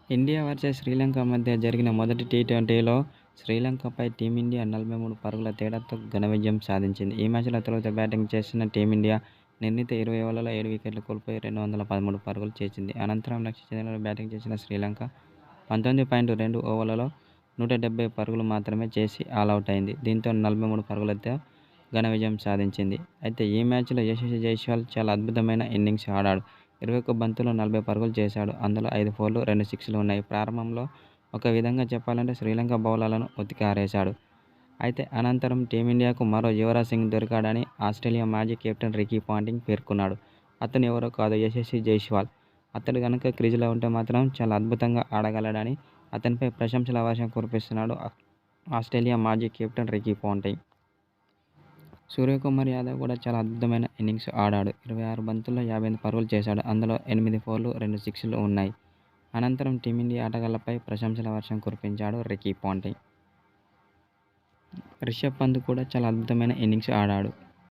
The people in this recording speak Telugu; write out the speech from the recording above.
ఇండియా వర్సెస్ శ్రీలంక మధ్య జరిగిన మొదటి టీ20లో శ్రీలంకపై టీమిండియా 43 పరుగుల తేడాతో ఘన విజయం సాధించింది. ఈ మ్యాచ్లో తొలుత బ్యాటింగ్ చేసిన టీమిండియా నిర్ణీత 20 ఓవర్లలో 7 వికెట్లు కోల్పోయి 213 పరుగులు చేసింది. అనంతరం లక్ష్య ఛేదనలో బ్యాటింగ్ చేసిన శ్రీలంక 19.2 ఓవర్లలో 170 పరుగులు మాత్రమే చేసి ఆలౌట్ అయింది. దీంతో 43 పరుగులతో ఘన విజయం సాధించింది. అయితే ఈ మ్యాచ్లో యశస్వి జైస్వాల్ చాలా అద్భుతమైన ఇన్నింగ్స్ ఆడాడు. 21 బంతుల్లో 40 పరుగులు చేశాడు. అందులో 5 ఫోర్లు, 2 సిక్స్లు ఉన్నాయి. ప్రారంభంలో ఒక విధంగా చెప్పాలంటే శ్రీలంక బౌలర్లను ఉతికారేశాడు. అయితే అనంతరం టీమిండియాకు మరో యువరాజ్ సింగ్ దొరికాడని ఆస్ట్రేలియా మాజీ కెప్టెన్ రికీ పాంటింగ్ పేర్కొన్నాడు. అతను ఎవరో కాదు, యశస్వి జైస్వాల్. అతడు గనుక క్రీజులో ఉంటే మాత్రం చాలా అద్భుతంగా ఆడగలడని అతనిపై ప్రశంసల వర్షం కురిపిస్తున్నాడు ఆస్ట్రేలియా మాజీ captain Ricky Ponting. Suryakumar Yadav కూడా చాలా అద్భుతమైన ఇన్నింగ్స్ ఆడాడు. 26 బంతుల్లో 58 పరుగులు చేశాడు. అందులో 8 ఫోర్లు, 2 సిక్స్లు ఉన్నాయి. అనంతరం టీమిండియా ఆటగాళ్లపై ప్రశంసల వర్షం కురిపించాడు రికీ పాంటింగ్. రిషభ్ పంత్ కూడా చాలా అద్భుతమైన ఇన్నింగ్స్ ఆడాడు.